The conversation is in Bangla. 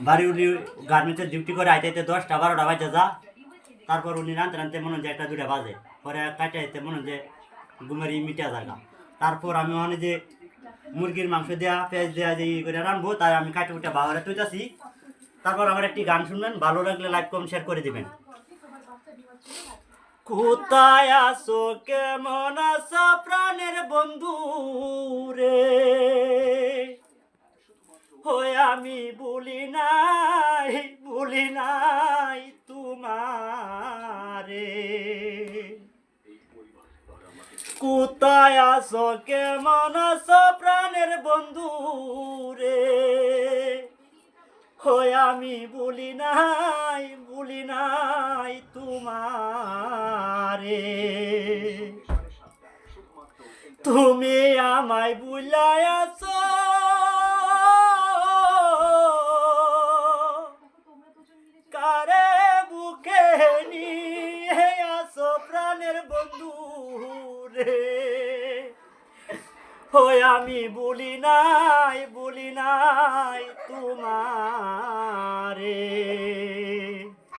বাড়ি উনি গার্মেন্টসের ডিউটি করে আইতে 10টা 12টা বাজে যা। তারপর উনি রানতে রানতে মনে হয় যে 1টা 2টা বাজে, পরে কাটে আইতে মনে হয় যে ঘুমের মিটা জায়গা। তারপর আমি মনে যে মুরগির মাংস দেওয়া পেঁয়াজ দেওয়া যে ই করে রানবো, তাই আমি কাটে উঠে বাহারে তুইতাছি। তারপর আমার একটি গান শুনবেন, ভালো লাগলে লাইক কমেন্ট শেয়ার করে দিবেন। কোথায় আছো, কেমন আছো প্রাণের বন্ধু রে, হয়ে আমি ভুলি নাই তোমারে। কোথায় আছো, কেমন আছো প্রাণের বন্ধু রে, হয়ে আমি ভুলি নাই তোমারে। তুমি আমায় ভুলাই আছো, কারে বুকে নিয়ে আসো প্রাণের বন্ধু রে, হয়ে আমি ভুলি নাই তোমার।